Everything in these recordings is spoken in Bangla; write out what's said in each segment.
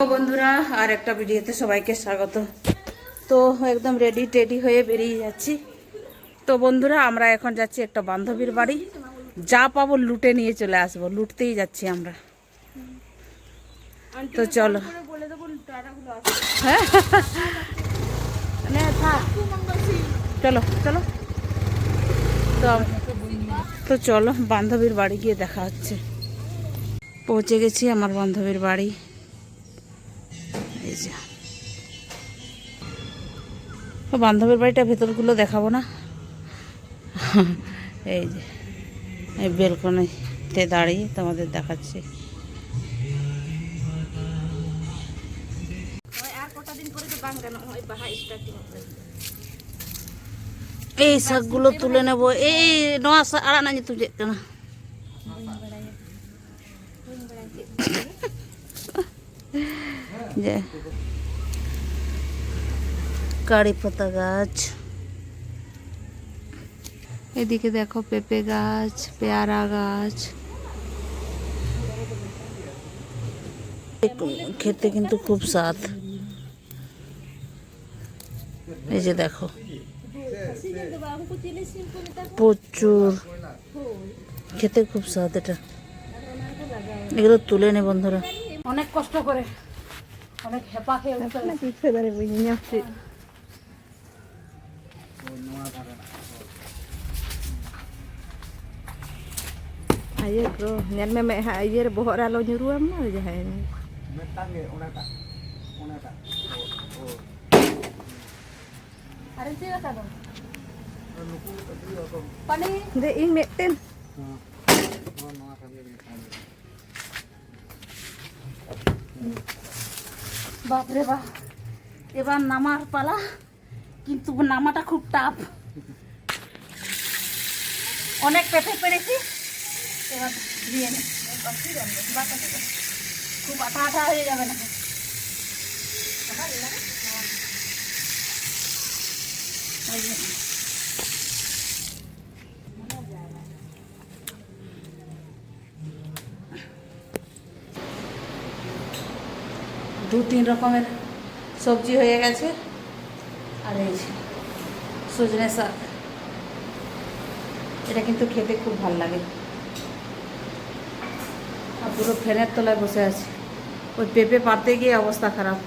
বন্ধুরা আর একটা ভিডিওতে সবাইকে স্বাগত। তো একদম রেডি টেডি হয়ে বেরিয়ে যাচ্ছি। তো বন্ধুরা আমরা এখন যাচ্ছি একটা বান্ধবীর বাড়ি, যা পাবো লুটে নিয়ে চলে আসবো, লুটতেই যাচ্ছি আমরা। তো চলো হ্যাঁ চলো চলো তো চলো বান্ধবীর বাড়ি গিয়ে দেখা হচ্ছে। পৌঁছে গেছি আমার বান্ধবীর বাড়ি। এই যে বান্ধবীর বাড়িটা ভেতরগুলো দেখাবো না, এই যে এই বেলকনিতে দাঁড়িয়ে তোমাদের দেখাচ্ছি। এই শাকগুলো তুলে নেবো। এই নোয়া আড়া না তুই কেনা যে কারি পাতা গাছ, এদিকে দেখো পেঁপে গাছ, পেয়ারা গাছ। খেতে কিন্তু খুব স্বাদ। এই যে দেখো প্রচুর, খেতে খুব স্বাদ। এটা এগুলো তুলে নে বন্ধুরা, অনেক কষ্ট করে, অনেক হেপা খেয়ে ayo bro, nyan meme ha ayer bohok ralo nyuruam mah aja hai. Ada sih kata dong. Pani De ing meten. বাপরে বাপ, এবার নামার পালা, কিন্তু নামাটা খুব টাফ। অনেক পেঁপে পেরেছি, এবার দিয়ে নে, খুব আঠা আঠা হয়ে যাবে না। দু তিন রকমের সবজি হয়ে গেছে। আর এই সজনে শাক, এটা কিন্তু খেতে খুব ভালো লাগে। আর পুরো ফ্যানের তলায় বসে আছে, ওই পেঁপে পারতে গিয়ে অবস্থা খারাপ,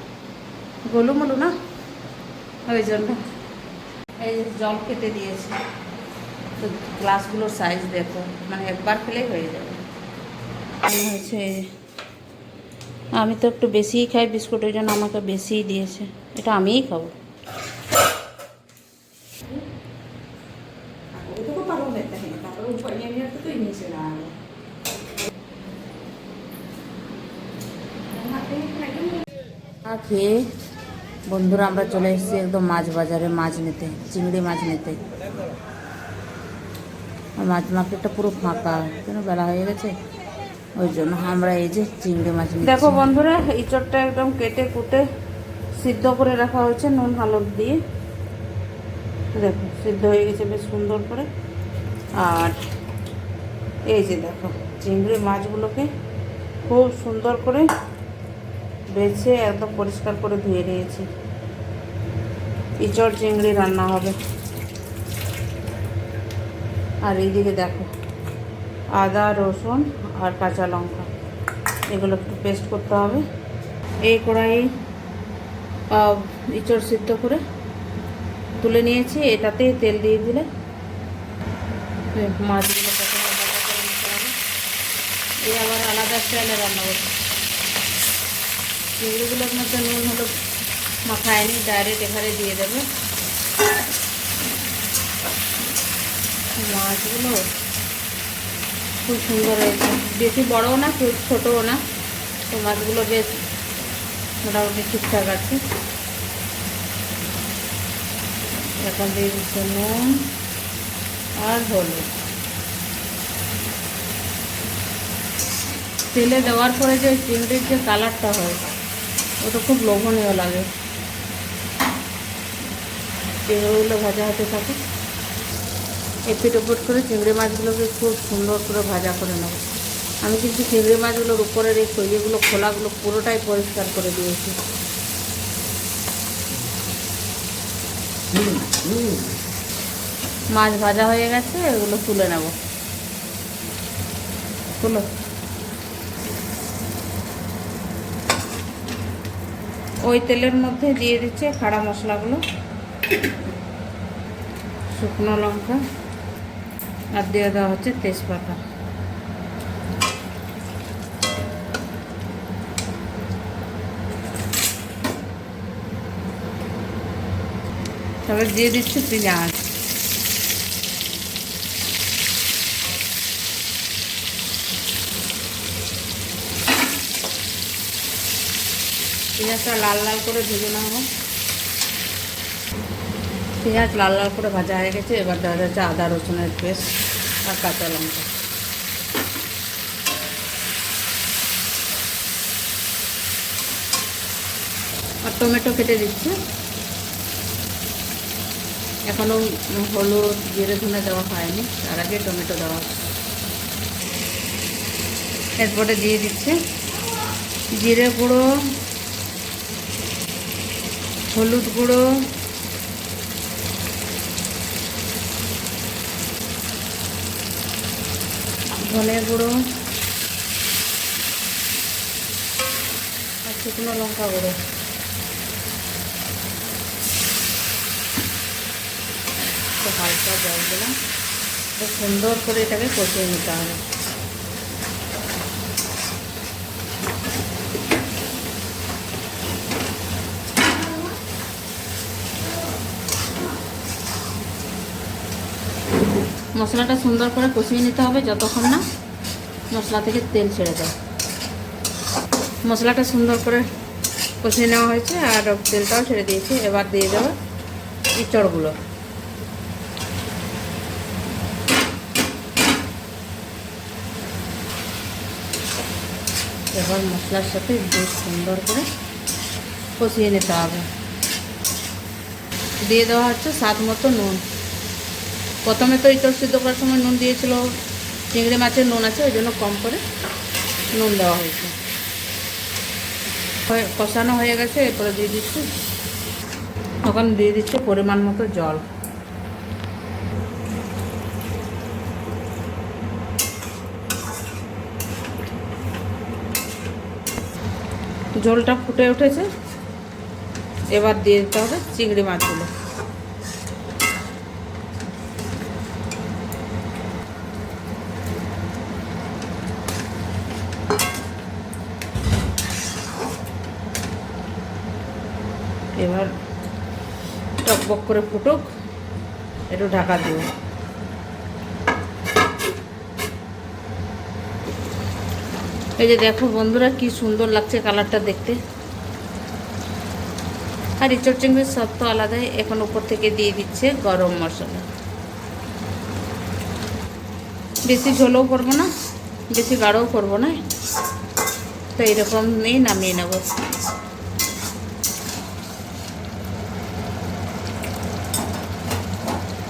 গোলুমলু না, ওই জন্য। এই জল খেতে দিয়েছে, তো গ্লাসগুলোর সাইজ দেখো, মানে একবার খেলেই হয়ে যাবে। হয়েছে আমি তো একটু বেশিই খাই বিস্কুট, ওই জন্য আমাকে বেশিই দিয়েছে। এটা আমিই খাবো। খেয়ে বন্ধুরা আমরা চলে এসেছি একদম মাছ বাজারে, মাছ নিতে, চিংড়ি মাছ নিতে। মাছ মার্কেটটা পুরো ফাঁকা, কেন বেলা হয়ে গেছে, ওই জন্য আমরা এই যে চিংড়ি মাছ নিচ্ছি। দেখো বন্ধুরা, ইঁচড়টা একদম কেটে কুটে সিদ্ধ করে রাখা হয়েছে নুন হলুদ দিয়ে। দেখো সিদ্ধ হয়ে গেছে বেশ সুন্দর করে। আর এই যে দেখো চিংড়ি মাছগুলোকে খুব সুন্দর করে বেছে একদম পরিষ্কার করে ধুয়ে নিয়েছি। ইঁচড় চিংড়ি রান্না হবে। আর এইদিকে দেখো আদা রসুন আর কাঁচা লঙ্কা, এগুলো একটু পেস্ট করতে হবে। এই কড়াই ইঁচড় সিদ্ধ করে তুলে নিয়েছি, এটাতেই তেল দিয়ে দিলে মাছগুলো প্রথমে ভাজা করে নিতে হবে। এই আবার আলাদা স্টাইলে রান্না করতে, চিংড়িগুলোর মধ্যে নুন হলো মাখায়নি, ডাইরেক্ট এখানে দিয়ে দেবে। মাছগুলো খুব সুন্দর হয়েছে, বেশি বড়ও না খুব ছোটও না, তো মাছগুলো বেশ মোটামুটি ঠিকঠাক আছে। এখন দিয়ে দিচ্ছে নুন আর হলুদ। তেলে দেওয়ার পরে যে চিংড়ির যে কালারটা হয়, ওটা খুব লোভনীয় লাগে। চিংড়িগুলো ভাজা হতে থাকে, এপিট ওপিট করে চিংড়ি মাছগুলোকে খুব সুন্দর করে ভাজা করে নেব। আমি কিন্তু চিংড়ি মাছগুলোর উপরের এই খৈলিগুলো খোলাগুলো পুরোটাই পরিষ্কার করে দিয়েছি। মাছ ভাজা হয়ে গেছে, এগুলো তুলে নেব। তুলো। ওই তেলের মধ্যে দিয়ে দিচ্ছে খাড়া মশলাগুলো, শুকনো লঙ্কা, আর দিয়ে দেওয়া হচ্ছে তেজপাতা। তবে দিয়ে দিচ্ছি পেঁয়াজ। পেঁয়াজটা লাল লাল করে ভেজে নেব। পেঁয়াজ লাল লাল করে ভাজা হয়ে গেছে, এবার দেওয়া যাচ্ছে আদা রসুনের পেস্ট আর কাঁচা লঙ্কা। আর টমেটো কেটে দিচ্ছি। এখনও হলুদ জিরে ধনে দেওয়া হয়নি, তার আগে টমেটো দেওয়া। এরপরে দিয়ে দিচ্ছে জিরে গুঁড়ো, হলুদ গুঁড়ো, ধনে গুঁড়ো আর শুকনো লঙ্কা গুঁড়ো। হালকা জল দিলাম, খুব সুন্দর করে এটাকে কষিয়ে নিতে হবে। মশলাটা সুন্দর করে কষিয়ে নিতে হবে যতক্ষণ না মশলা থেকে তেল ছেড়ে দেয়। মশলাটা সুন্দর করে কষিয়ে নেওয়া হয়েছে আর তেলটাও ছেড়ে দিয়েছে। এবার দিয়ে দেবো ইঁচড়গুলো। এবার মশলার সাথে বেশ সুন্দর করে কষিয়ে নিতে হবে। দিয়ে দেওয়া হচ্ছে স্বাদ মতো নুন। প্রথমে তো ইঁচড় সিদ্ধ করার সময় নুন দিয়েছিল, চিংড়ি মাছের নুন আছে ওই জন্য কম করে নুন দেওয়া হয়েছে। কষানো হয়ে গেছে, এরপরে দিয়ে দিচ্ছি, তখন দিয়ে দিচ্ছে পরিমাণ মতো জল। ঝোলটা ফুটে উঠেছে, এবার দিয়ে দিতে হবে চিংড়ি মাছগুলো। এবার টকবক করে ফুটুক, একটু ঢাকা দিব। এই যে দেখো বন্ধুরা কি সুন্দর লাগছে কালারটা দেখতে। আর ইঁচড় চিংড়ির স্বাদ তো আলাদাই। এখন উপর থেকে দিয়ে দিচ্ছে গরম মশলা। বেশি ঝোলও করবো না, বেশি গাঢ়ও করবো না, তো এইরকম নিয়ে নামিয়ে নেব।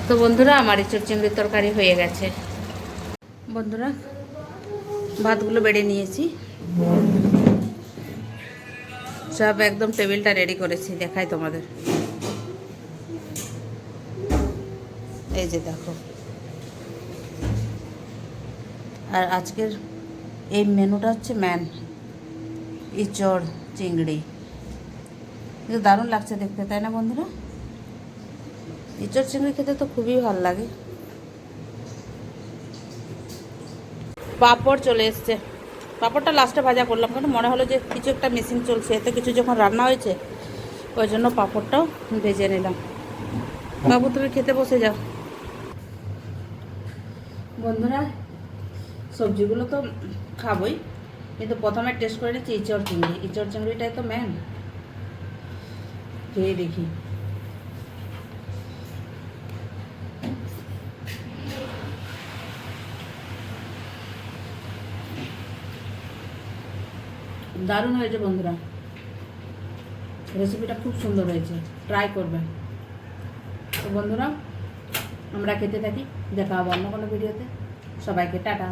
তো বন্ধুরা আমার ইঁচড় চিংড়ির তরকারি হয়ে গেছে। বন্ধুরা ভাতগুলো বেড়ে নিয়েছি, সব একদম টেবিলটা রেডি করেছি, দেখাই তোমাদের। এই যে দেখো, আর আজকের এই মেনুটা হচ্ছে ইঁচড় চিংড়ি। কিন্তু দারুণ লাগছে দেখতে, তাই না বন্ধুরা? ইঁচড় চিংড়ি খেতে তো খুবই ভালো লাগে। পাঁপড় চলে এসছে, পাঁপড়টা লাস্টে ভাজা করলাম, কারণ মনে হলো যে কিছু একটা মেশিন চলছে, এতে কিছু যখন রান্না হয়েছে ওই জন্য পাঁপড়টাও ভেজে নিলাম। বাবু তুমি খেতে বসে যাও। বন্ধুরা সবজিগুলো তো খাবই, কিন্তু প্রথমে টেস্ট করে নিচ্ছি ইঁচড় চিংড়ি। ইঁচড় চিংড়িটাই তো মেন, খেয়ে দেখি। দারুণ হয়েছে বন্ধুরা, রেসিপিটা খুব সুন্দর হয়েছে, ট্রাই করবেন। তো বন্ধুরা আমরা খেতে থাকি, দেখা হবে অন্য কোনো ভিডিওতে। সবাইকে টাটা।